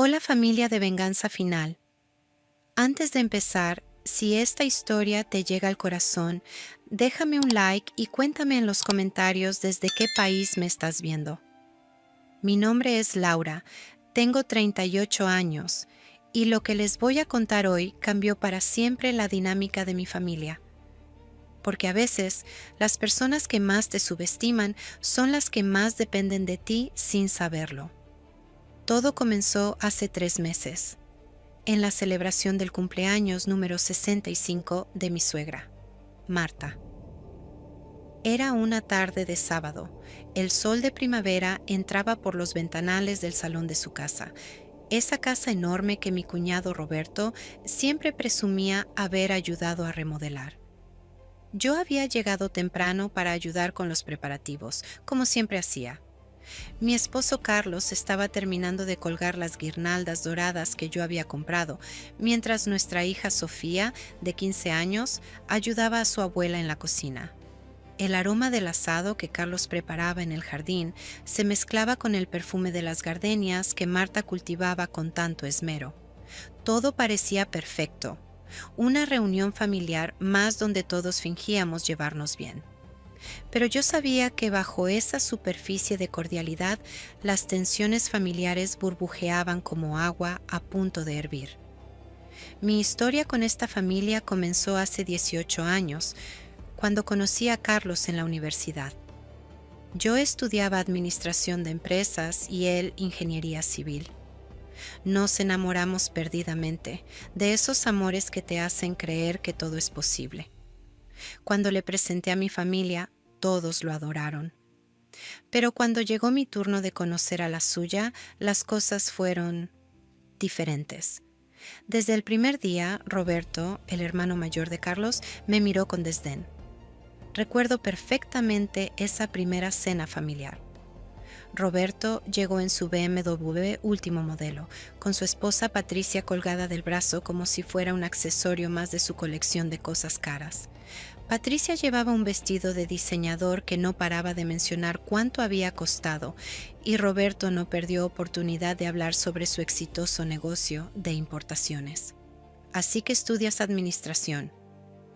Hola familia de Venganza Final. Antes de empezar, si esta historia te llega al corazón, déjame un like y cuéntame en los comentarios desde qué país me estás viendo. Mi nombre es Laura, tengo 38 años y lo que les voy a contar hoy cambió para siempre la dinámica de mi familia. Porque a veces las personas que más te subestiman son las que más dependen de ti sin saberlo. Todo comenzó hace 3 meses, en la celebración del cumpleaños número 65 de mi suegra, Marta. Era una tarde de sábado. El sol de primavera entraba por los ventanales del salón de su casa, esa casa enorme que mi cuñado Roberto siempre presumía haber ayudado a remodelar. Yo había llegado temprano para ayudar con los preparativos, como siempre hacía. Mi esposo Carlos estaba terminando de colgar las guirnaldas doradas que yo había comprado, mientras nuestra hija Sofía, de 15 años, ayudaba a su abuela en la cocina. El aroma del asado que Carlos preparaba en el jardín se mezclaba con el perfume de las gardenias que Marta cultivaba con tanto esmero. Todo parecía perfecto, una reunión familiar más donde todos fingíamos llevarnos bien. Pero yo sabía que bajo esa superficie de cordialidad, las tensiones familiares burbujeaban como agua a punto de hervir. Mi historia con esta familia comenzó hace 18 años, cuando conocí a Carlos en la universidad. Yo estudiaba administración de empresas y él ingeniería civil. Nos enamoramos perdidamente, de esos amores que te hacen creer que todo es posible. Cuando le presenté a mi familia, todos lo adoraron. Pero cuando llegó mi turno de conocer a la suya, las cosas fueron diferentes. Desde el primer día, Roberto, el hermano mayor de Carlos, me miró con desdén. Recuerdo perfectamente esa primera cena familiar. Roberto llegó en su BMW último modelo, con su esposa Patricia colgada del brazo como si fuera un accesorio más de su colección de cosas caras. Patricia llevaba un vestido de diseñador que no paraba de mencionar cuánto había costado, y Roberto no perdió oportunidad de hablar sobre su exitoso negocio de importaciones. Así que estudias administración,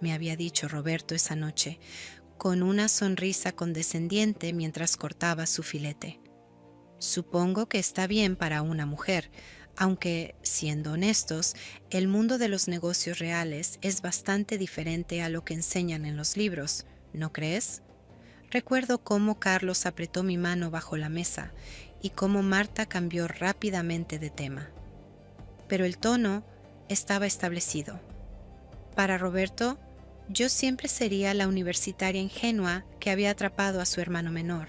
me había dicho Roberto esa noche, con una sonrisa condescendiente mientras cortaba su filete. Supongo que está bien para una mujer, aunque, siendo honestos, el mundo de los negocios reales es bastante diferente a lo que enseñan en los libros, ¿no crees? Recuerdo cómo Carlos apretó mi mano bajo la mesa y cómo Marta cambió rápidamente de tema. Pero el tono estaba establecido. Para Roberto, yo siempre sería la universitaria ingenua que había atrapado a su hermano menor.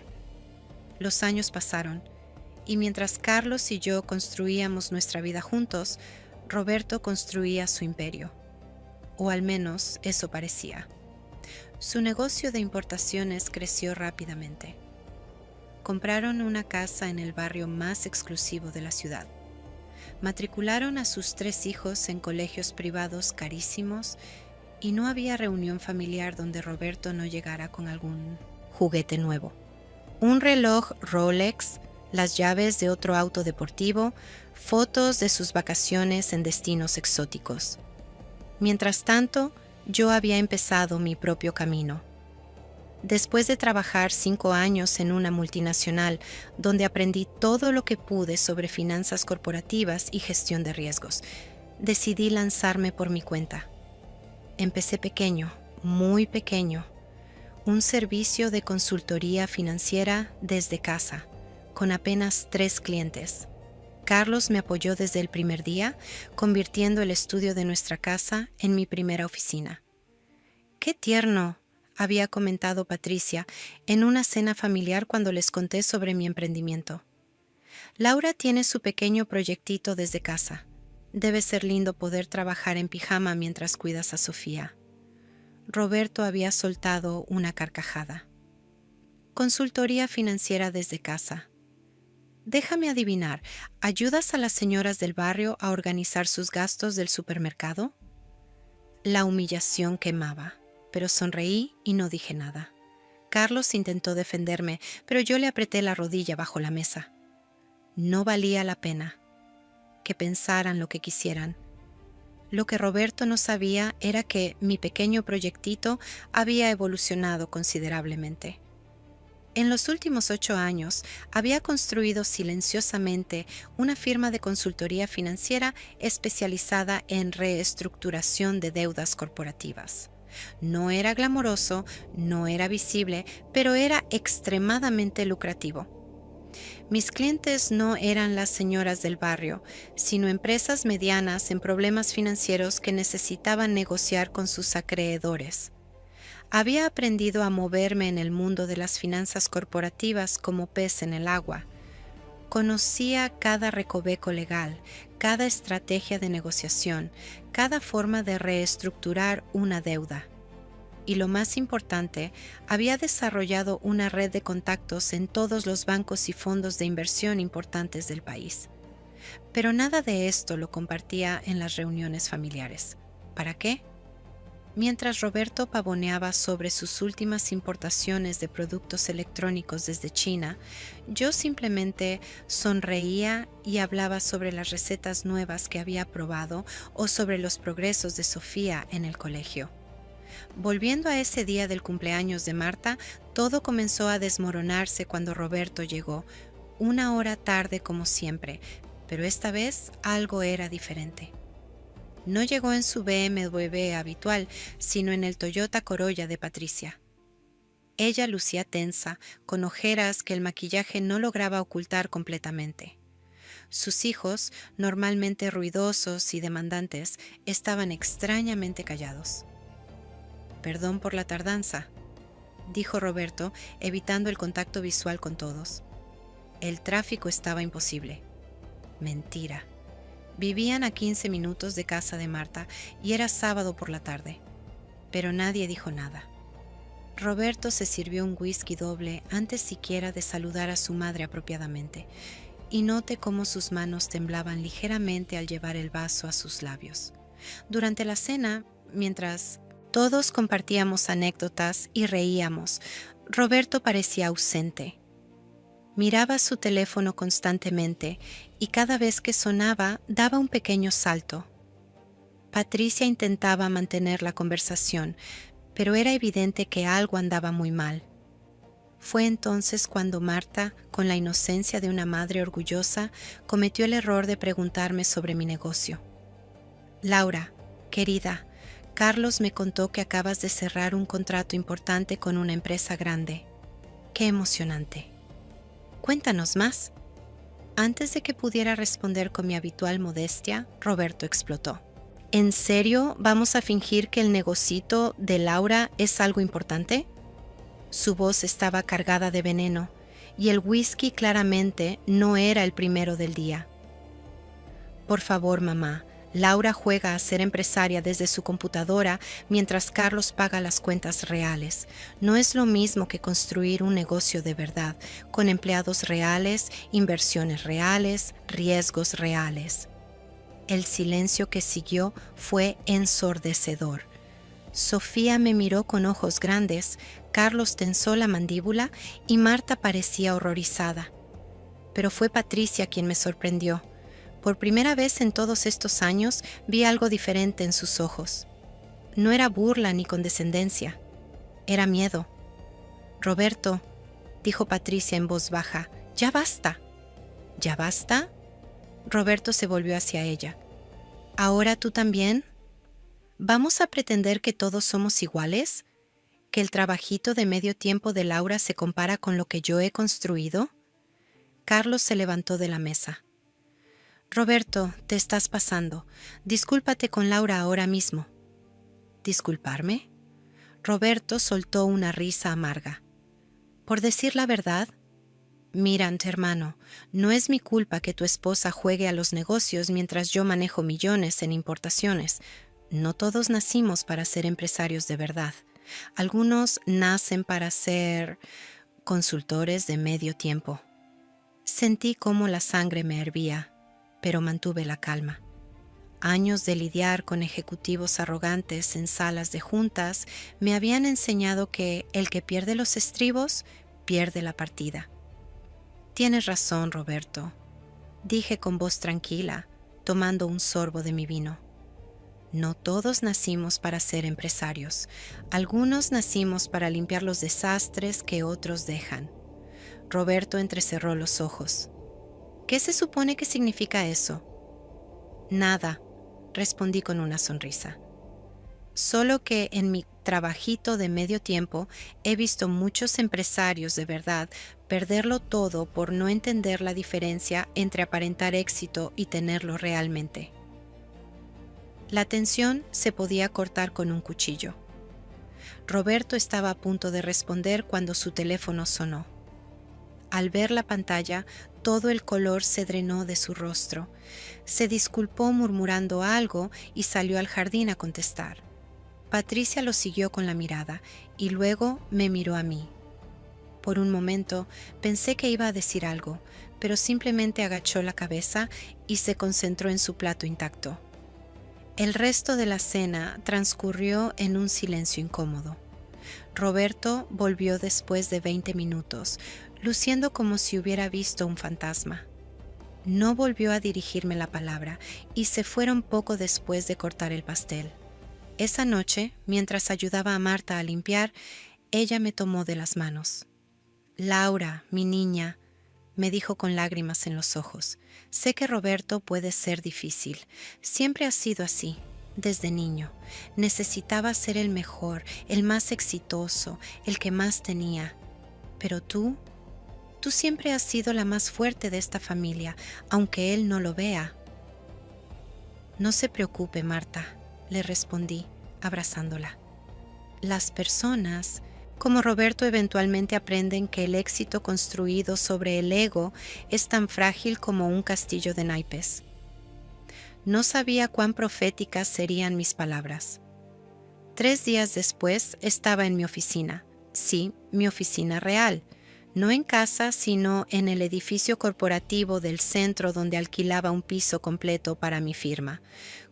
Los años pasaron, y mientras Carlos y yo construíamos nuestra vida juntos, Roberto construía su imperio. O al menos eso parecía. Su negocio de importaciones creció rápidamente. Compraron una casa en el barrio más exclusivo de la ciudad. Matricularon a sus 3 hijos en colegios privados carísimos y no había reunión familiar donde Roberto no llegara con algún juguete nuevo. Un reloj Rolex, las llaves de otro auto deportivo, fotos de sus vacaciones en destinos exóticos. Mientras tanto, yo había empezado mi propio camino. Después de trabajar 5 años en una multinacional, donde aprendí todo lo que pude sobre finanzas corporativas y gestión de riesgos, decidí lanzarme por mi cuenta. Empecé pequeño, muy pequeño, un servicio de consultoría financiera desde casa, con apenas 3 clientes. Carlos me apoyó desde el primer día, convirtiendo el estudio de nuestra casa en mi primera oficina. ¡Qué tierno!, había comentado Patricia en una cena familiar cuando les conté sobre mi emprendimiento. Laura tiene su pequeño proyectito desde casa. Debe ser lindo poder trabajar en pijama mientras cuidas a Sofía. Roberto había soltado una carcajada. Consultoría financiera desde casa. Déjame adivinar, ¿ayudas a las señoras del barrio a organizar sus gastos del supermercado? La humillación quemaba, pero sonreí y no dije nada. Carlos intentó defenderme, pero yo le apreté la rodilla bajo la mesa. No valía la pena. que pensaran lo que quisieran. Lo que Roberto no sabía era que mi pequeño proyectito había evolucionado considerablemente. En los últimos 8 años había construido silenciosamente una firma de consultoría financiera especializada en reestructuración de deudas corporativas. No era glamoroso, no era visible, pero era extremadamente lucrativo. Mis clientes no eran las señoras del barrio, sino empresas medianas en problemas financieros que necesitaban negociar con sus acreedores. Había aprendido a moverme en el mundo de las finanzas corporativas como pez en el agua. Conocía cada recoveco legal, cada estrategia de negociación, cada forma de reestructurar una deuda. Y lo más importante, había desarrollado una red de contactos en todos los bancos y fondos de inversión importantes del país. Pero nada de esto lo compartía en las reuniones familiares. ¿Para qué? Mientras Roberto pavoneaba sobre sus últimas importaciones de productos electrónicos desde China, yo simplemente sonreía y hablaba sobre las recetas nuevas que había probado o sobre los progresos de Sofía en el colegio. Volviendo a ese día del cumpleaños de Marta, todo comenzó a desmoronarse cuando Roberto llegó, 1 hora tarde como siempre, pero esta vez algo era diferente. No llegó en su BMW habitual, sino en el Toyota Corolla de Patricia. Ella lucía tensa, con ojeras que el maquillaje no lograba ocultar completamente. Sus hijos, normalmente ruidosos y demandantes, estaban extrañamente callados. «Perdón por la tardanza», dijo Roberto, evitando el contacto visual con todos. El tráfico estaba imposible. Mentira. Vivían a 15 minutos de casa de Marta y era sábado por la tarde. Pero nadie dijo nada. Roberto se sirvió un whisky doble antes siquiera de saludar a su madre apropiadamente, y noté cómo sus manos temblaban ligeramente al llevar el vaso a sus labios. Durante la cena, mientras todos compartíamos anécdotas y reíamos, Roberto parecía ausente. Miraba su teléfono constantemente y cada vez que sonaba daba un pequeño salto. Patricia intentaba mantener la conversación, pero era evidente que algo andaba muy mal. Fue entonces cuando Marta, con la inocencia de una madre orgullosa, cometió el error de preguntarme sobre mi negocio. «Laura, querida, Carlos me contó que acabas de cerrar un contrato importante con una empresa grande. ¡Qué emocionante! Cuéntanos más». Antes de que pudiera responder con mi habitual modestia, Roberto explotó. «¿En serio vamos a fingir que el negocito de Laura es algo importante?» Su voz estaba cargada de veneno, y el whisky claramente no era el primero del día. «Por favor, mamá, Laura juega a ser empresaria desde su computadora mientras Carlos paga las cuentas reales. No es lo mismo que construir un negocio de verdad, con empleados reales, inversiones reales, riesgos reales». El silencio que siguió fue ensordecedor. Sofía me miró con ojos grandes, Carlos tensó la mandíbula y Marta parecía horrorizada. Pero fue Patricia quien me sorprendió. Por primera vez en todos estos años vi algo diferente en sus ojos. No era burla ni condescendencia, era miedo. «Roberto», dijo Patricia en voz baja, «ya basta». «¿Ya basta?» Roberto se volvió hacia ella. «¿Ahora tú también? ¿Vamos a pretender que todos somos iguales? ¿Que el trabajito de medio tiempo de Laura se compara con lo que yo he construido?» Carlos se levantó de la mesa. «Roberto, te estás pasando. Discúlpate con Laura ahora mismo». «¿Disculparme?» Roberto soltó una risa amarga. «Por decir la verdad, mira, hermano, no es mi culpa que tu esposa juegue a los negocios mientras yo manejo millones en importaciones. No todos nacimos para ser empresarios de verdad. Algunos nacen para ser consultores de medio tiempo». Sentí cómo la sangre me hervía, pero mantuve la calma. Años de lidiar con ejecutivos arrogantes en salas de juntas me habían enseñado que el que pierde los estribos pierde la partida. «Tienes razón, Roberto», dije con voz tranquila, tomando un sorbo de mi vino. No todos nacimos para ser empresarios. Algunos nacimos para limpiar los desastres que otros dejan. Roberto entrecerró los ojos. ¿Qué se supone que significa eso? Nada, respondí con una sonrisa. Solo que en mi trabajito de medio tiempo he visto muchos empresarios de verdad perderlo todo por no entender la diferencia entre aparentar éxito y tenerlo realmente. La tensión se podía cortar con un cuchillo. Roberto estaba a punto de responder cuando su teléfono sonó. Al ver la pantalla, todo el color se drenó de su rostro. Se disculpó murmurando algo y salió al jardín a contestar. Patricia lo siguió con la mirada y luego me miró a mí. Por un momento pensé que iba a decir algo, pero simplemente agachó la cabeza y se concentró en su plato intacto. El resto de la cena transcurrió en un silencio incómodo. Roberto volvió después de 20 minutos, luciendo como si hubiera visto un fantasma. No volvió a dirigirme la palabra y se fueron poco después de cortar el pastel. Esa noche, mientras ayudaba a Marta a limpiar, ella me tomó de las manos. «Laura, mi niña», me dijo con lágrimas en los ojos, «sé que Roberto puede ser difícil. Siempre ha sido así, desde niño. Necesitaba ser el mejor, el más exitoso, el que más tenía. Pero tú siempre has sido la más fuerte de esta familia, aunque él no lo vea». «No se preocupe, Marta», le respondí, abrazándola. Las personas, como Roberto, eventualmente aprenden que el éxito construido sobre el ego es tan frágil como un castillo de naipes. No sabía cuán proféticas serían mis palabras. 3 días después estaba en mi oficina. Sí, mi oficina real. No en casa, sino en el edificio corporativo del centro donde alquilaba un piso completo para mi firma,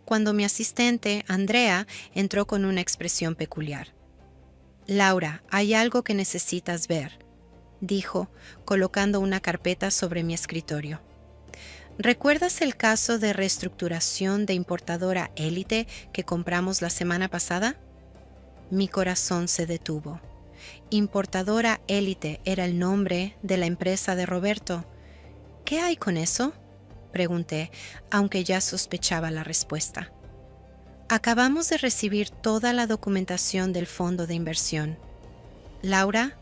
cuando mi asistente, Andrea, entró con una expresión peculiar. «Laura, hay algo que necesitas ver», dijo, colocando una carpeta sobre mi escritorio. «¿Recuerdas el caso de reestructuración de importadora Élite que compramos la semana pasada?» Mi corazón se detuvo. Importadora Élite era el nombre de la empresa de Roberto. «¿Qué hay con eso?», pregunté, aunque ya sospechaba la respuesta. «Acabamos de recibir toda la documentación del fondo de inversión. Laura,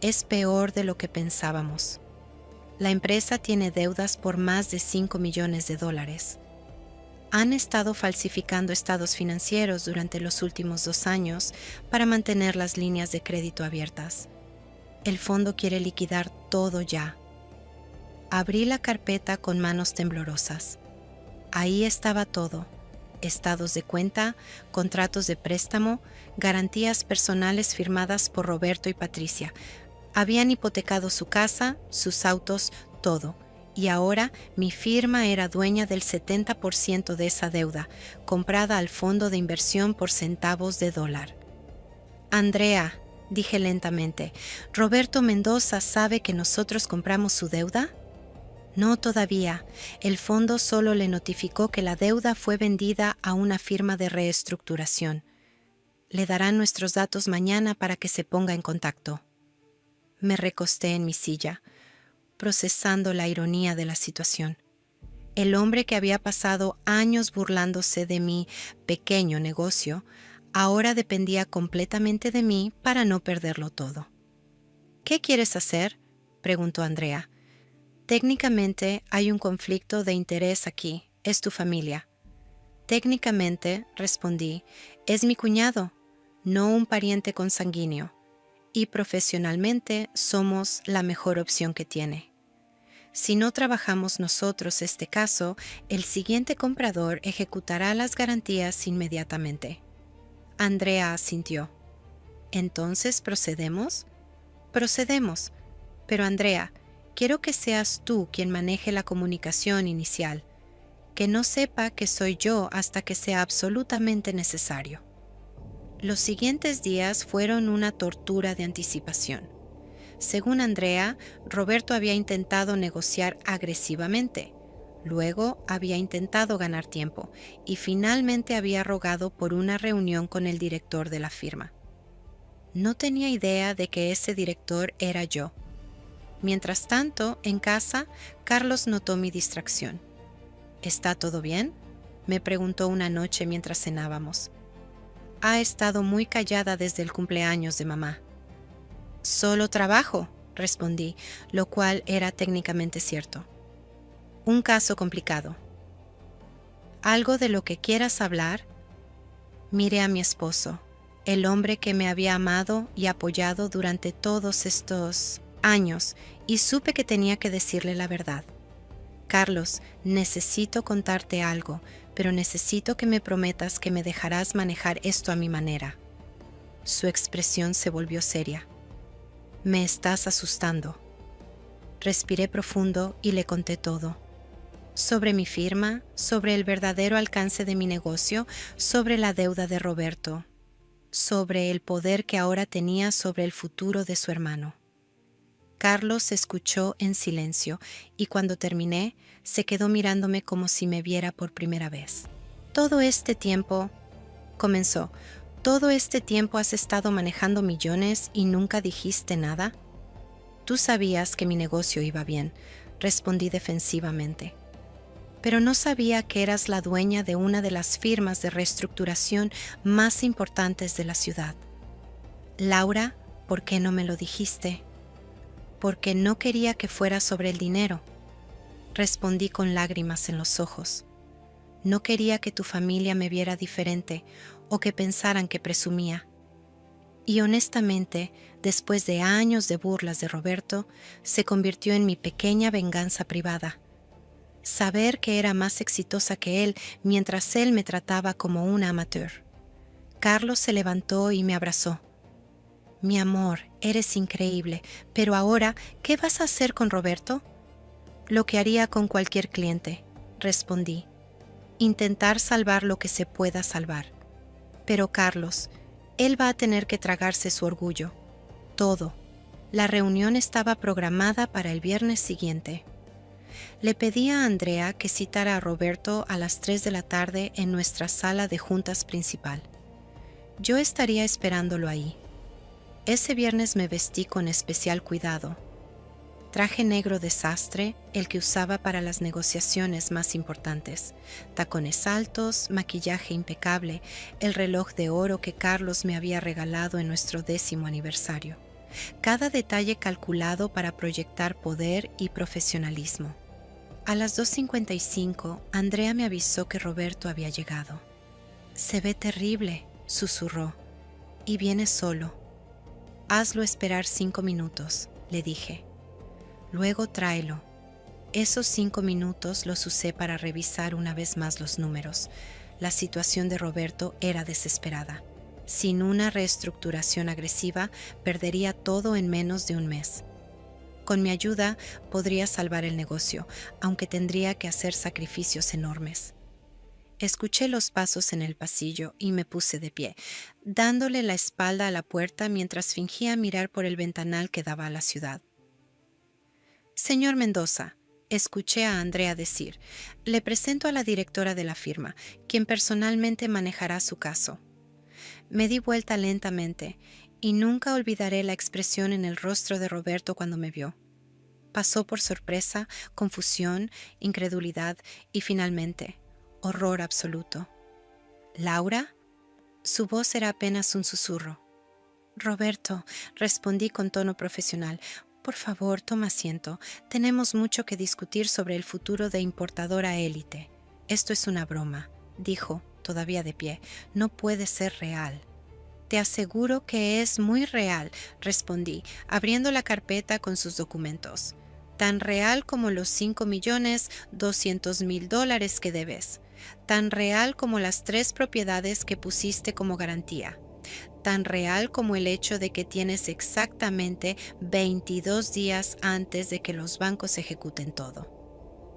es peor de lo que pensábamos. La empresa tiene deudas por más de $5 millones. Han estado falsificando estados financieros durante los últimos 2 años para mantener las líneas de crédito abiertas. El fondo quiere liquidar todo ya». Abrí la carpeta con manos temblorosas. Ahí estaba todo: estados de cuenta, contratos de préstamo, garantías personales firmadas por Roberto y Patricia. Habían hipotecado su casa, sus autos, todo. Y ahora mi firma era dueña del 70% de esa deuda, comprada al fondo de inversión por centavos de dólar. «Andrea», dije lentamente, «¿Roberto Mendoza sabe que nosotros compramos su deuda?» «No todavía. El fondo solo le notificó que la deuda fue vendida a una firma de reestructuración. Le darán nuestros datos mañana para que se ponga en contacto». Me recosté en mi silla, procesando la ironía de la situación. El hombre que había pasado años burlándose de mi pequeño negocio, ahora dependía completamente de mí para no perderlo todo. «¿Qué quieres hacer?», preguntó Andrea. «Técnicamente hay un conflicto de interés aquí, es tu familia». «Técnicamente», respondí, «es mi cuñado, no un pariente consanguíneo, y profesionalmente somos la mejor opción que tiene. Si no trabajamos nosotros este caso, el siguiente comprador ejecutará las garantías inmediatamente». Andrea asintió. «¿Entonces procedemos?» «Procedemos. Pero Andrea, quiero que seas tú quien maneje la comunicación inicial. Que no sepa que soy yo hasta que sea absolutamente necesario». Los siguientes días fueron una tortura de anticipación. Según Andrea, Roberto había intentado negociar agresivamente. Luego había intentado ganar tiempo y finalmente había rogado por una reunión con el director de la firma. No tenía idea de que ese director era yo. Mientras tanto, en casa, Carlos notó mi distracción. ¿Está todo bien?, me preguntó una noche mientras cenábamos. Ha estado muy callada desde el cumpleaños de mamá. Solo trabajo, respondí, lo cual era técnicamente cierto. Un caso complicado. ¿Algo de lo que quieras hablar? Miré a mi esposo, el hombre que me había amado y apoyado durante todos estos años, y supe que tenía que decirle la verdad. Carlos, necesito contarte algo, pero necesito que me prometas que me dejarás manejar esto a mi manera. Su expresión se volvió seria. Me estás asustando. Respiré profundo y le conté todo. Sobre mi firma, sobre el verdadero alcance de mi negocio, sobre la deuda de Roberto, sobre el poder que ahora tenía sobre el futuro de su hermano. Carlos escuchó en silencio y cuando terminé, se quedó mirándome como si me viera por primera vez. Todo este tiempo, comenzó, ¿todo este tiempo has estado manejando millones y nunca dijiste nada? Tú sabías que mi negocio iba bien, respondí defensivamente. Pero no sabía que eras la dueña de una de las firmas de reestructuración más importantes de la ciudad. Laura, ¿por qué no me lo dijiste? Porque no quería que fuera sobre el dinero, respondí con lágrimas en los ojos. No quería que tu familia me viera diferente o que pensaran que presumía. Y honestamente, después de años de burlas de Roberto, se convirtió en mi pequeña venganza privada. Saber que era más exitosa que él mientras él me trataba como una amateur. Carlos se levantó y me abrazó. Mi amor, eres increíble, pero ahora, ¿qué vas a hacer con Roberto? Lo que haría con cualquier cliente, respondí. Intentar salvar lo que se pueda salvar. Pero Carlos, él va a tener que tragarse su orgullo. Todo. La reunión estaba programada para el viernes siguiente. Le pedí a Andrea que citara a Roberto a las 3 de la tarde en nuestra sala de juntas principal. Yo estaría esperándolo ahí. Ese viernes me vestí con especial cuidado. Traje negro de sastre, el que usaba para las negociaciones más importantes, tacones altos, maquillaje impecable, el reloj de oro que Carlos me había regalado en nuestro 10º aniversario. Cada detalle calculado para proyectar poder y profesionalismo. A las 2:55, Andrea me avisó que Roberto había llegado. Se ve terrible, susurró, y viene solo. Hazlo esperar 5 minutos, le dije. Luego tráelo. Esos 5 minutos los usé para revisar una vez más los números. La situación de Roberto era desesperada. Sin una reestructuración agresiva, perdería todo en menos de un mes. Con mi ayuda podría salvar el negocio, aunque tendría que hacer sacrificios enormes. Escuché los pasos en el pasillo y me puse de pie, dándole la espalda a la puerta mientras fingía mirar por el ventanal que daba a la ciudad. Señor Mendoza, escuché a Andrea decir, le presento a la directora de la firma, quien personalmente manejará su caso. Me di vuelta lentamente y nunca olvidaré la expresión en el rostro de Roberto cuando me vio. Pasó por sorpresa, confusión, incredulidad y finalmente, horror absoluto. ¿Laura? Su voz era apenas un susurro. Roberto, respondí con tono profesional. Por favor, toma asiento. Tenemos mucho que discutir sobre el futuro de Importadora Élite. Esto es una broma, dijo, todavía de pie. No puede ser real. Te aseguro que es muy real, respondí, abriendo la carpeta con sus documentos. Tan real como los $5.200.000 que debes. Tan real como las 3 propiedades que pusiste como garantía. Tan real como el hecho de que tienes exactamente 22 días antes de que los bancos ejecuten todo.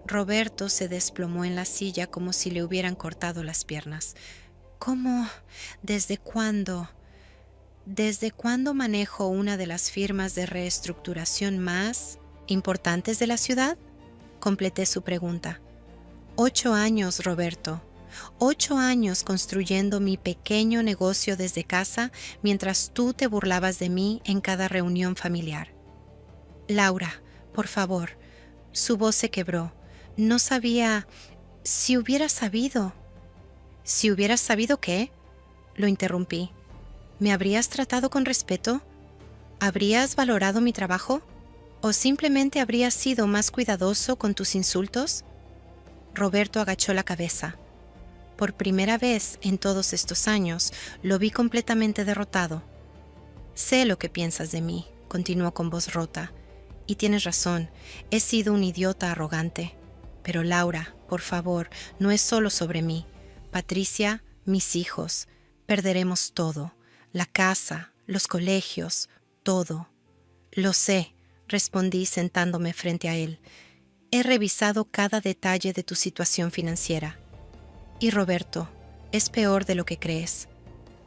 Roberto se desplomó en la silla como si le hubieran cortado las piernas. ¿Cómo? ¿Desde cuándo? ¿Desde cuándo manejo una de las firmas de reestructuración más importantes de la ciudad? Completé su pregunta. 8 años, Roberto. 8 años construyendo mi pequeño negocio desde casa mientras tú te burlabas de mí en cada reunión familiar. Laura, por favor. Su voz se quebró. No sabía. Si hubiera sabido. ¿Si hubieras sabido qué? Lo interrumpí. ¿Me habrías tratado con respeto? ¿Habrías valorado mi trabajo? ¿O simplemente habrías sido más cuidadoso con tus insultos? Roberto agachó la cabeza. Por primera vez en todos estos años, lo vi completamente derrotado. Sé lo que piensas de mí, continuó con voz rota. Y tienes razón, he sido un idiota arrogante. Pero Laura, por favor, no es solo sobre mí. Patricia, mis hijos, perderemos todo. La casa, los colegios, todo. Lo sé, respondí sentándome frente a él. He revisado cada detalle de tu situación financiera. Y Roberto, es peor de lo que crees.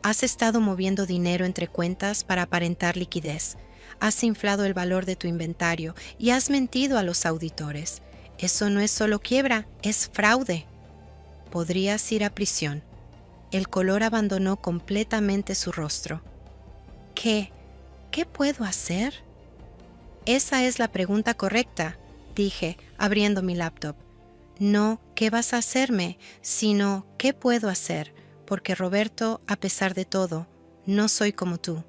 Has estado moviendo dinero entre cuentas para aparentar liquidez. Has inflado el valor de tu inventario y has mentido a los auditores. Eso no es solo quiebra, es fraude. Podrías ir a prisión. El color abandonó completamente su rostro. ¿Qué? ¿Qué puedo hacer? Esa es la pregunta correcta, dije, abriendo mi laptop. No, ¿qué vas a hacerme?, sino, ¿qué puedo hacer? Porque Roberto, a pesar de todo, no soy como tú.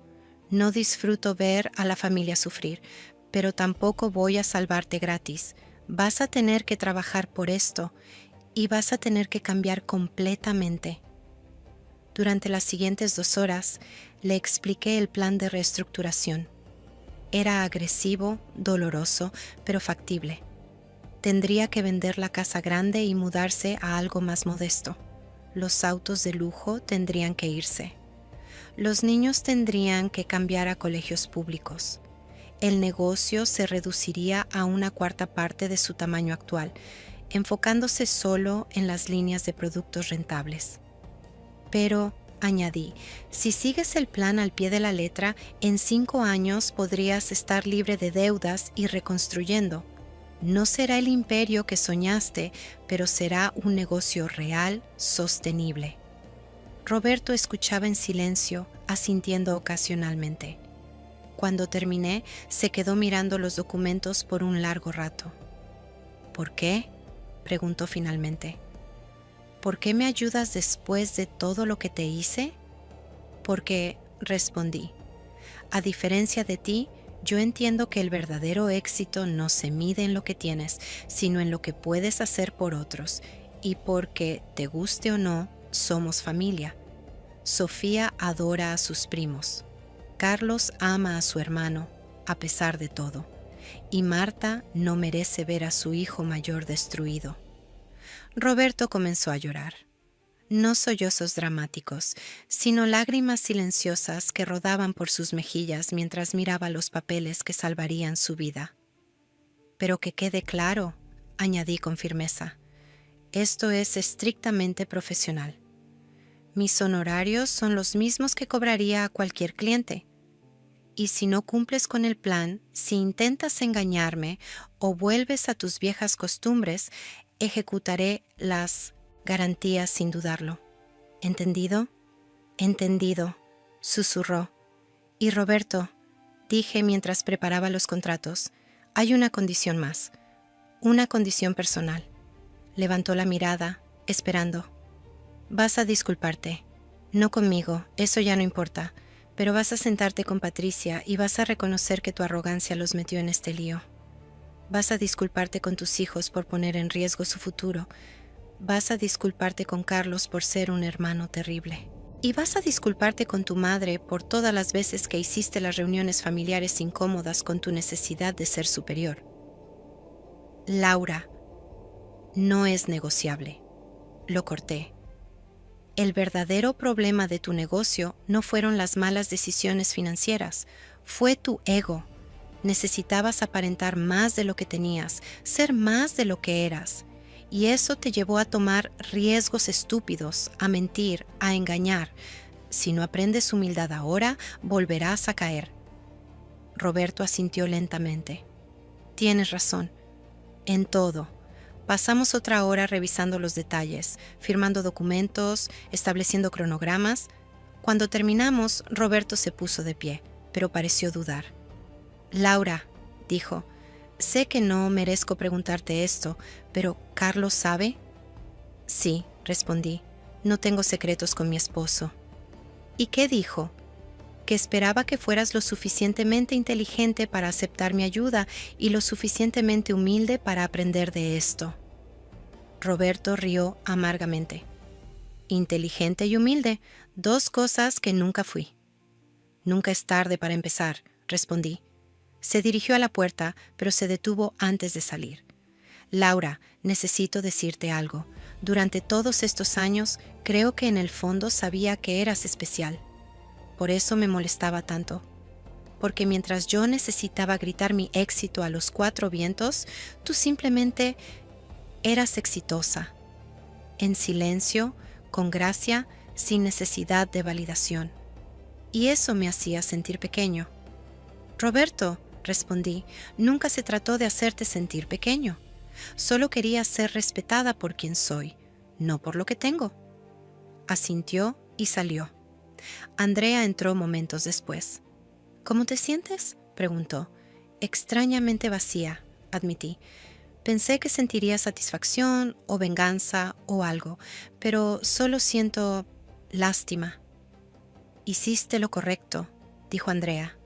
No disfruto ver a la familia sufrir, pero tampoco voy a salvarte gratis. Vas a tener que trabajar por esto y vas a tener que cambiar completamente. Durante las siguientes 2 horas, le expliqué el plan de reestructuración. Era agresivo, doloroso, pero factible. Tendría que vender la casa grande y mudarse a algo más modesto. Los autos de lujo tendrían que irse. Los niños tendrían que cambiar a colegios públicos. El negocio se reduciría a 1/4 parte de su tamaño actual, enfocándose solo en las líneas de productos rentables. Pero, añadí, si sigues el plan al pie de la letra, en 5 años podrías estar libre de deudas y reconstruyendo. No será el imperio que soñaste, pero será un negocio real, sostenible. Roberto escuchaba en silencio, asintiendo ocasionalmente. Cuando terminé, se quedó mirando los documentos por un largo rato. ¿Por qué?, preguntó finalmente. ¿Por qué me ayudas después de todo lo que te hice? Porque, respondí, a diferencia de ti, yo entiendo que el verdadero éxito no se mide en lo que tienes, sino en lo que puedes hacer por otros, y porque, te guste o no, somos familia. Sofía adora a sus primos. Carlos ama a su hermano, a pesar de todo. Y Marta no merece ver a su hijo mayor destruido. Roberto comenzó a llorar. No sollozos dramáticos, sino lágrimas silenciosas que rodaban por sus mejillas mientras miraba los papeles que salvarían su vida. Pero que quede claro, añadí con firmeza, esto es estrictamente profesional. Mis honorarios son los mismos que cobraría a cualquier cliente. Y si no cumples con el plan, si intentas engañarme o vuelves a tus viejas costumbres, ejecutaré las garantías sin dudarlo. ¿Entendido? Entendido, susurró. Y Roberto, dije mientras preparaba los contratos, hay una condición más, una condición personal. Levantó la mirada, esperando. Vas a disculparte. No conmigo, eso ya no importa, pero vas a sentarte con Patricia y vas a reconocer que tu arrogancia los metió en este lío. Vas a disculparte con tus hijos por poner en riesgo su futuro. Vas a disculparte con Carlos por ser un hermano terrible. Y vas a disculparte con tu madre por todas las veces que hiciste las reuniones familiares incómodas con tu necesidad de ser superior. Laura, no es negociable. Lo corté. El verdadero problema de tu negocio no fueron las malas decisiones financieras, fue tu ego. Necesitabas aparentar más de lo que tenías, ser más de lo que eras. Y eso te llevó a tomar riesgos estúpidos, a mentir, a engañar. Si no aprendes humildad ahora, volverás a caer. Roberto asintió lentamente. Tienes razón. En todo. Pasamos otra hora revisando los detalles, firmando documentos, estableciendo cronogramas. Cuando terminamos, Roberto se puso de pie, pero pareció dudar. Laura, dijo, sé que no merezco preguntarte esto, pero ¿Carlos sabe? Sí, respondí, no tengo secretos con mi esposo. ¿Y qué dijo? Que esperaba que fueras lo suficientemente inteligente para aceptar mi ayuda y lo suficientemente humilde para aprender de esto. Roberto rió amargamente. Inteligente y humilde, dos cosas que nunca fui. Nunca es tarde para empezar, respondí. Se dirigió a la puerta, pero se detuvo antes de salir. Laura, necesito decirte algo. Durante todos estos años, creo que en el fondo sabía que eras especial. Por eso me molestaba tanto. Porque mientras yo necesitaba gritar mi éxito a los cuatro vientos, tú simplemente eras exitosa. En silencio, con gracia, sin necesidad de validación. Y eso me hacía sentir pequeño. Roberto, respondí, nunca se trató de hacerte sentir pequeño. Solo quería ser respetada por quien soy, no por lo que tengo. Asintió y salió. Andrea entró momentos después. ¿Cómo te sientes?, preguntó. Extrañamente vacía, admití. Pensé que sentiría satisfacción o venganza o algo, pero solo siento lástima. Hiciste lo correcto, dijo Andrea.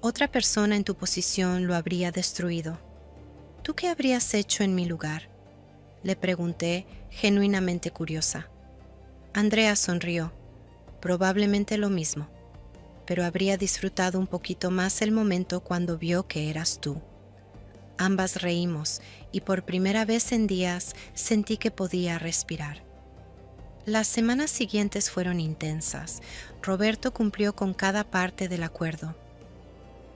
Otra persona en tu posición lo habría destruido. ¿Tú qué habrías hecho en mi lugar?, le pregunté, genuinamente curiosa. Andrea sonrió. Probablemente lo mismo, pero habría disfrutado un poquito más el momento cuando vio que eras tú. Ambas reímos y por primera vez en días sentí que podía respirar. Las semanas siguientes fueron intensas. Roberto cumplió con cada parte del acuerdo.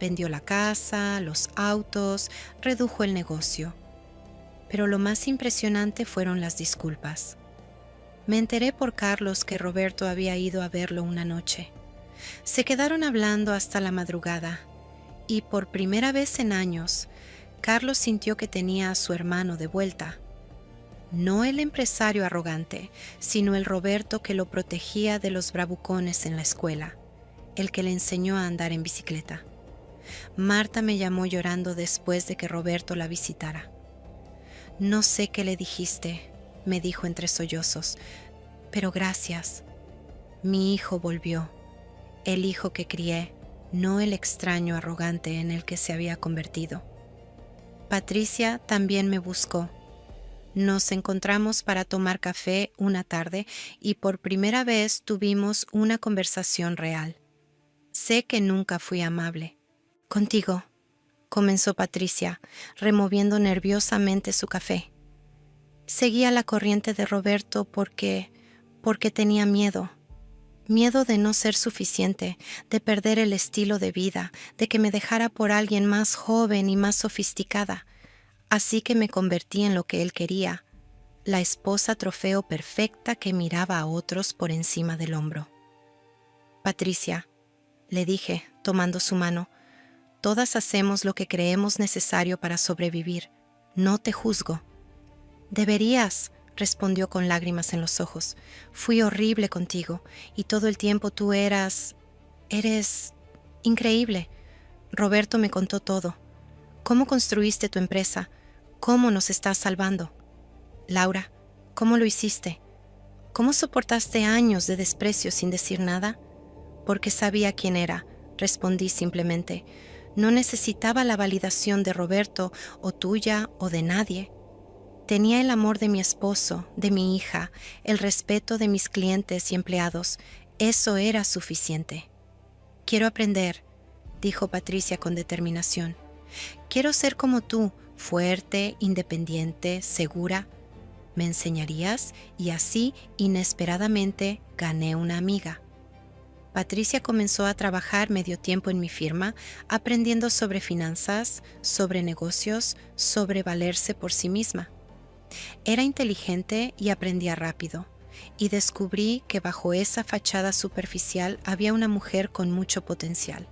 Vendió la casa, los autos, redujo el negocio. Pero lo más impresionante fueron las disculpas. Me enteré por Carlos que Roberto había ido a verlo una noche. Se quedaron hablando hasta la madrugada y por primera vez en años, Carlos sintió que tenía a su hermano de vuelta. No el empresario arrogante, sino el Roberto que lo protegía de los bravucones en la escuela, el que le enseñó a andar en bicicleta. Marta me llamó llorando después de que Roberto la visitara. No sé qué le dijiste, me dijo entre sollozos, pero gracias. Mi hijo volvió, el hijo que crié, no el extraño arrogante en el que se había convertido. Patricia también me buscó. Nos encontramos para tomar café una tarde y por primera vez tuvimos una conversación real. Sé que nunca fui amable. Contigo, comenzó Patricia, removiendo nerviosamente su café. Seguía la corriente de Roberto porque tenía miedo. Miedo de no ser suficiente, de perder el estilo de vida, de que me dejara por alguien más joven y más sofisticada. Así que me convertí en lo que él quería, la esposa trofeo perfecta que miraba a otros por encima del hombro. Patricia, le dije, tomando su mano, todas hacemos lo que creemos necesario para sobrevivir. No te juzgo. Deberías, respondió con lágrimas en los ojos. Fui horrible contigo y todo el tiempo tú eres increíble. Roberto me contó todo. ¿Cómo construiste tu empresa? ¿Cómo nos estás salvando? Laura, ¿cómo lo hiciste? ¿Cómo soportaste años de desprecio sin decir nada? Porque sabía quién era, respondí simplemente. No necesitaba la validación de Roberto o tuya o de nadie. Tenía el amor de mi esposo, de mi hija, el respeto de mis clientes y empleados. Eso era suficiente. Quiero aprender, dijo Patricia con determinación. Quiero ser como tú, fuerte, independiente, segura. ¿Me enseñarías? Y así, inesperadamente, gané una amiga. Patricia comenzó a trabajar medio tiempo en mi firma, aprendiendo sobre finanzas, sobre negocios, sobre valerse por sí misma. Era inteligente y aprendía rápido, y descubrí que bajo esa fachada superficial había una mujer con mucho potencial.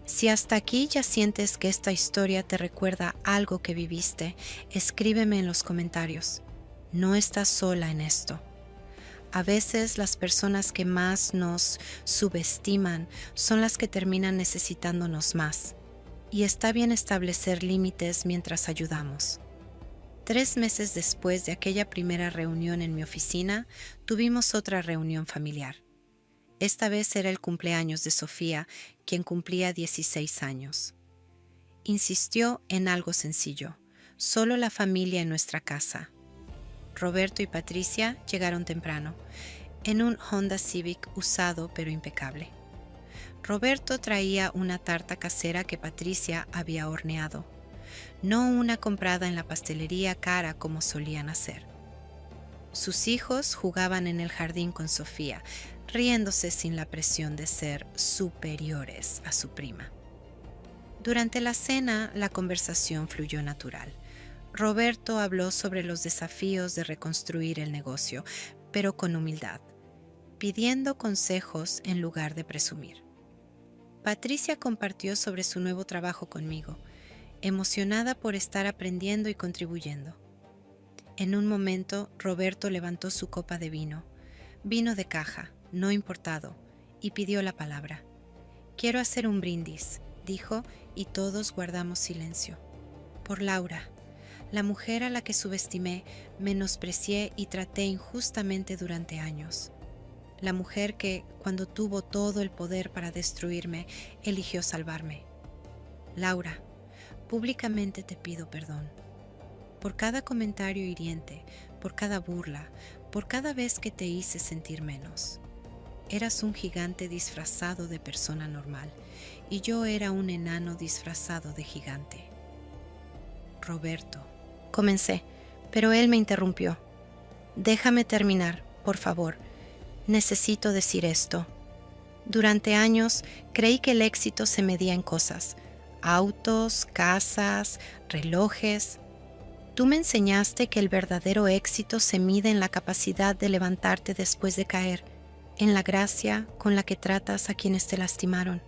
Si hasta aquí ya sientes que esta historia te recuerda algo que viviste, escríbeme en los comentarios. No estás sola en esto. A veces las personas que más nos subestiman son las que terminan necesitándonos más. Y está bien establecer límites mientras ayudamos. 3 meses después de aquella primera reunión en mi oficina, tuvimos otra reunión familiar. Esta vez era el cumpleaños de Sofía, quien cumplía 16 años. Insistió en algo sencillo, solo la familia en nuestra casa. Roberto y Patricia llegaron temprano, en un Honda Civic usado pero impecable. Roberto traía una tarta casera que Patricia había horneado, no una comprada en la pastelería cara como solían hacer. Sus hijos jugaban en el jardín con Sofía, riéndose sin la presión de ser superiores a su prima. Durante la cena, la conversación fluyó natural. Roberto habló sobre los desafíos de reconstruir el negocio, pero con humildad, pidiendo consejos en lugar de presumir. Patricia compartió sobre su nuevo trabajo conmigo, emocionada por estar aprendiendo y contribuyendo. En un momento, Roberto levantó su copa de vino de caja, no importado, y pidió la palabra. «Quiero hacer un brindis», dijo, y todos guardamos silencio. «Por Laura, la mujer a la que subestimé, menosprecié y traté injustamente durante años. La mujer que, cuando tuvo todo el poder para destruirme, eligió salvarme. Laura, públicamente te pido perdón. Por cada comentario hiriente, por cada burla, por cada vez que te hice sentir menos. Eras un gigante disfrazado de persona normal, y yo era un enano disfrazado de gigante». «Roberto», comencé, pero él me interrumpió. «Déjame terminar, por favor. Necesito decir esto. Durante años creí que el éxito se medía en cosas, autos, casas, relojes. Tú me enseñaste que el verdadero éxito se mide en la capacidad de levantarte después de caer, en la gracia con la que tratas a quienes te lastimaron,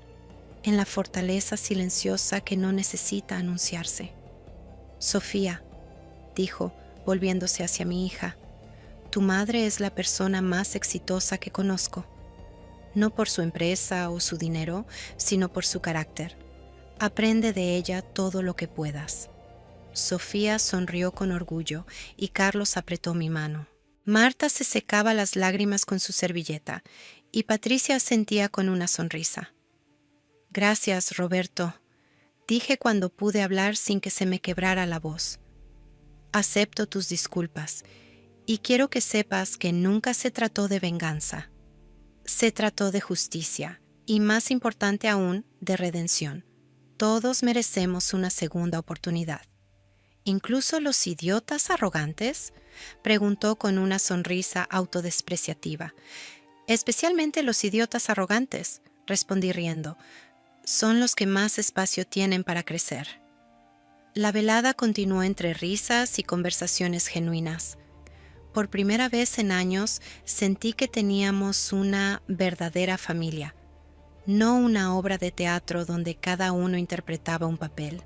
en la fortaleza silenciosa que no necesita anunciarse. Sofía», dijo, volviéndose hacia mi hija, «tu madre es la persona más exitosa que conozco. No por su empresa o su dinero, sino por su carácter. Aprende de ella todo lo que puedas». Sofía sonrió con orgullo y Carlos apretó mi mano. Marta se secaba las lágrimas con su servilleta y Patricia asentía con una sonrisa. «Gracias, Roberto», dije cuando pude hablar sin que se me quebrara la voz. «Acepto tus disculpas y quiero que sepas que nunca se trató de venganza. Se trató de justicia y, más importante aún, de redención. Todos merecemos una segunda oportunidad». «¿Incluso los idiotas arrogantes?», preguntó con una sonrisa autodespreciativa. «Especialmente los idiotas arrogantes», respondí riendo. «Son los que más espacio tienen para crecer». La velada continuó entre risas y conversaciones genuinas. Por primera vez en años sentí que teníamos una verdadera familia, no una obra de teatro donde cada uno interpretaba un papel.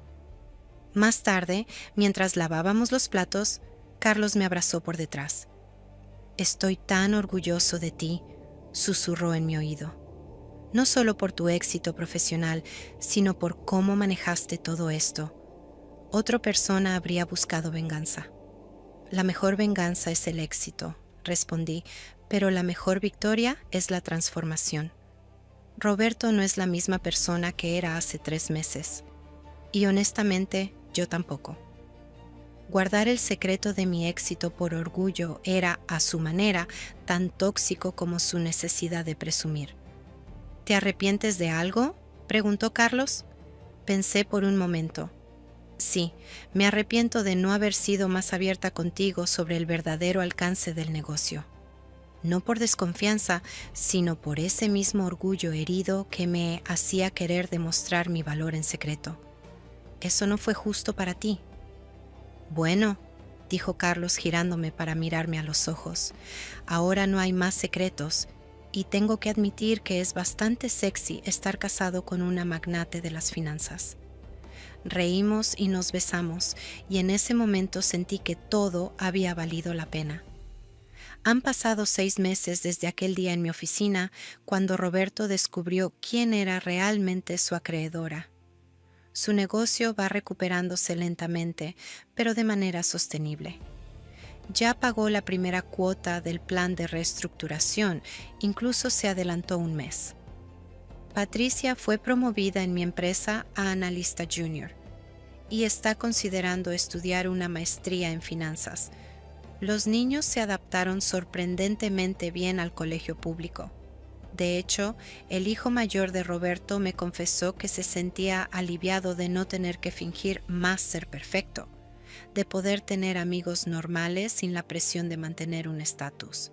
Más tarde, mientras lavábamos los platos, Carlos me abrazó por detrás. «Estoy tan orgulloso de ti», susurró en mi oído. «No solo por tu éxito profesional, sino por cómo manejaste todo esto. Otra persona habría buscado venganza». «La mejor venganza es el éxito», respondí, «pero la mejor victoria es la transformación. Roberto no es la misma persona que era hace 3 meses. Y honestamente, yo tampoco. Guardar el secreto de mi éxito por orgullo era, a su manera, tan tóxico como su necesidad de presumir». «¿Te arrepientes de algo?», preguntó Carlos. Pensé por un momento. «Sí, me arrepiento de no haber sido más abierta contigo sobre el verdadero alcance del negocio. No por desconfianza, sino por ese mismo orgullo herido que me hacía querer demostrar mi valor en secreto. Eso no fue justo para ti». «Bueno», dijo Carlos girándome para mirarme a los ojos, «ahora no hay más secretos y tengo que admitir que es bastante sexy estar casado con una magnate de las finanzas. Reímos y nos besamos, y en ese momento sentí que todo había valido la pena. Han pasado 6 meses desde aquel día en mi oficina, cuando Roberto descubrió quién era realmente su acreedora. Su negocio va recuperándose lentamente, pero de manera sostenible. Ya pagó la primera cuota del plan de reestructuración, incluso se adelantó un mes. Patricia fue promovida en mi empresa a analista junior y está considerando estudiar una maestría en finanzas. Los niños se adaptaron sorprendentemente bien al colegio público. De hecho, el hijo mayor de Roberto me confesó que se sentía aliviado de no tener que fingir más ser perfecto, de poder tener amigos normales sin la presión de mantener un estatus.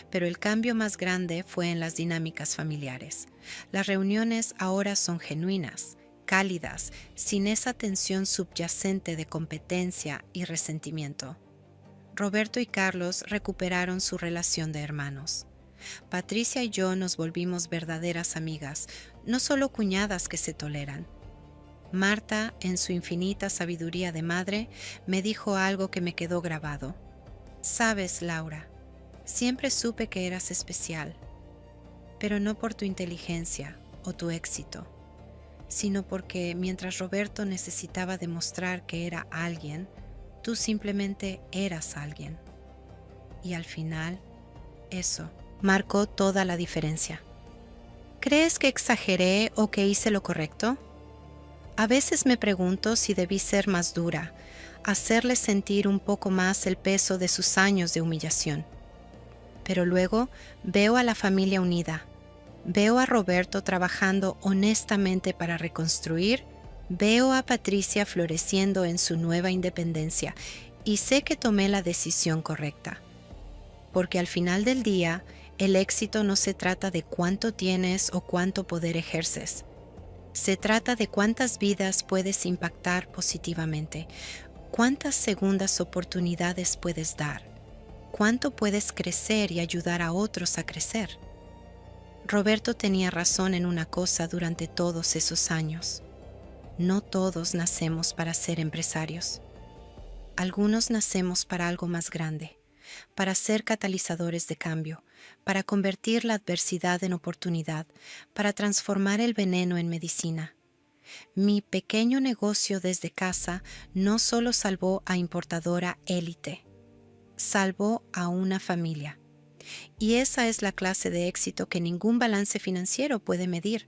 Pero el cambio más grande fue en las dinámicas familiares. Las reuniones ahora son genuinas, cálidas, sin esa tensión subyacente de competencia y resentimiento. Roberto y Carlos recuperaron su relación de hermanos. Patricia y yo nos volvimos verdaderas amigas, no solo cuñadas que se toleran. Marta, en su infinita sabiduría de madre, me dijo algo que me quedó grabado. Sabes, Laura, siempre supe que eras especial, pero no por tu inteligencia o tu éxito, sino porque mientras Roberto necesitaba demostrar que era alguien, tú simplemente eras alguien. Y al final, eso marcó toda la diferencia. ¿Crees que exageré o que hice lo correcto? A veces me pregunto si debí ser más dura, hacerle sentir un poco más el peso de sus años de humillación. Pero luego veo a la familia unida, veo a Roberto trabajando honestamente para reconstruir, veo a Patricia floreciendo en su nueva independencia y sé que tomé la decisión correcta. Porque al final del día, el éxito no se trata de cuánto tienes o cuánto poder ejerces. Se trata de cuántas vidas puedes impactar positivamente, cuántas segundas oportunidades puedes dar, cuánto puedes crecer y ayudar a otros a crecer. Roberto tenía razón en una cosa durante todos esos años. No todos nacemos para ser empresarios. Algunos nacemos para algo más grande, para ser catalizadores de cambio, para convertir la adversidad en oportunidad, para transformar el veneno en medicina. Mi pequeño negocio desde casa no solo salvó a Importadora Élite, salvó a una familia. Y esa es la clase de éxito que ningún balance financiero puede medir.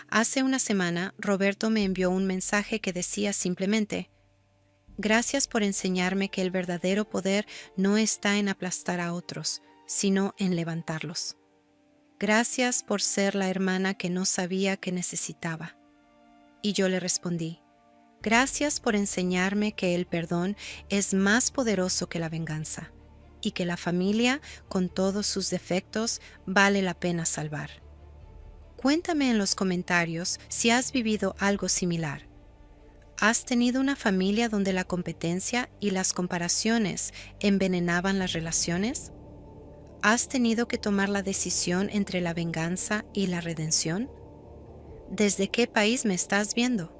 Hace una semana, Roberto me envió un mensaje que decía simplemente: gracias por enseñarme que el verdadero poder no está en aplastar a otros, sino en levantarlos. Gracias por ser la hermana que no sabía que necesitaba. Y yo le respondí: gracias por enseñarme que el perdón es más poderoso que la venganza y que la familia, con todos sus defectos, vale la pena salvar. Cuéntame en los comentarios si has vivido algo similar. ¿Has tenido una familia donde la competencia y las comparaciones envenenaban las relaciones? ¿Has tenido que tomar la decisión entre la venganza y la redención? ¿Desde qué país me estás viendo?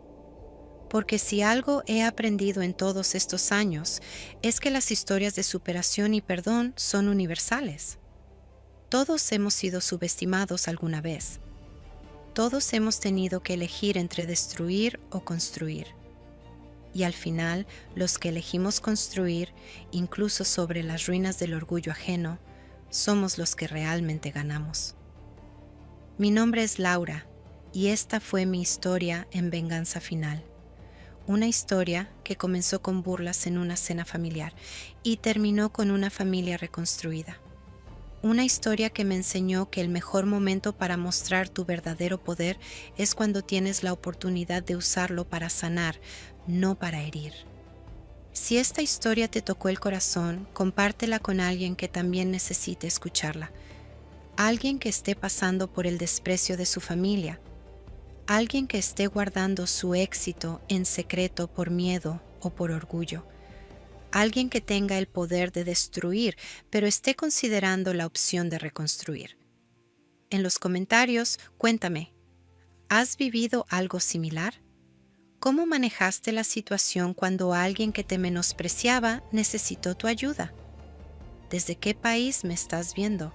Porque si algo he aprendido en todos estos años es que las historias de superación y perdón son universales. Todos hemos sido subestimados alguna vez. Todos hemos tenido que elegir entre destruir o construir. Y al final, los que elegimos construir, incluso sobre las ruinas del orgullo ajeno, somos los que realmente ganamos. Mi nombre es Laura, y esta fue mi historia en Venganza Final. Una historia que comenzó con burlas en una cena familiar y terminó con una familia reconstruida. Una historia que me enseñó que el mejor momento para mostrar tu verdadero poder es cuando tienes la oportunidad de usarlo para sanar, no para herir. Si esta historia te tocó el corazón, compártela con alguien que también necesite escucharla. Alguien que esté pasando por el desprecio de su familia. Alguien que esté guardando su éxito en secreto por miedo o por orgullo. Alguien que tenga el poder de destruir, pero esté considerando la opción de reconstruir. En los comentarios, cuéntame, ¿has vivido algo similar? ¿Cómo manejaste la situación cuando alguien que te menospreciaba necesitó tu ayuda? ¿Desde qué país me estás viendo?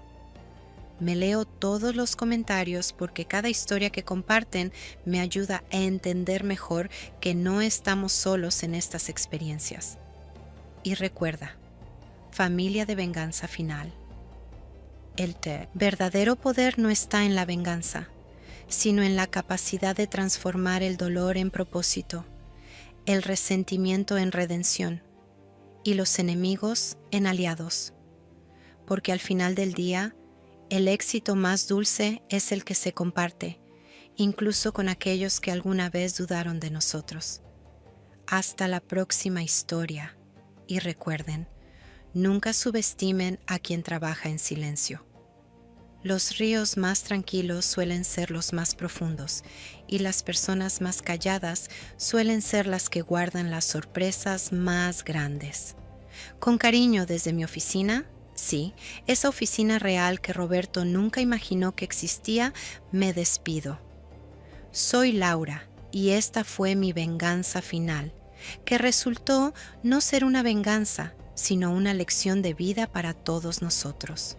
Me leo todos los comentarios porque cada historia que comparten me ayuda a entender mejor que no estamos solos en estas experiencias. Y recuerda, familia de venganza final. El verdadero poder no está en la venganza, sino en la capacidad de transformar el dolor en propósito, el resentimiento en redención y los enemigos en aliados. Porque al final del día, el éxito más dulce es el que se comparte, incluso con aquellos que alguna vez dudaron de nosotros. Hasta la próxima historia. Y recuerden, nunca subestimen a quien trabaja en silencio. Los ríos más tranquilos suelen ser los más profundos, y las personas más calladas suelen ser las que guardan las sorpresas más grandes. Con cariño desde mi oficina, sí, esa oficina real que Roberto nunca imaginó que existía, me despido. Soy Laura y esta fue mi venganza final, que resultó no ser una venganza, sino una lección de vida para todos nosotros.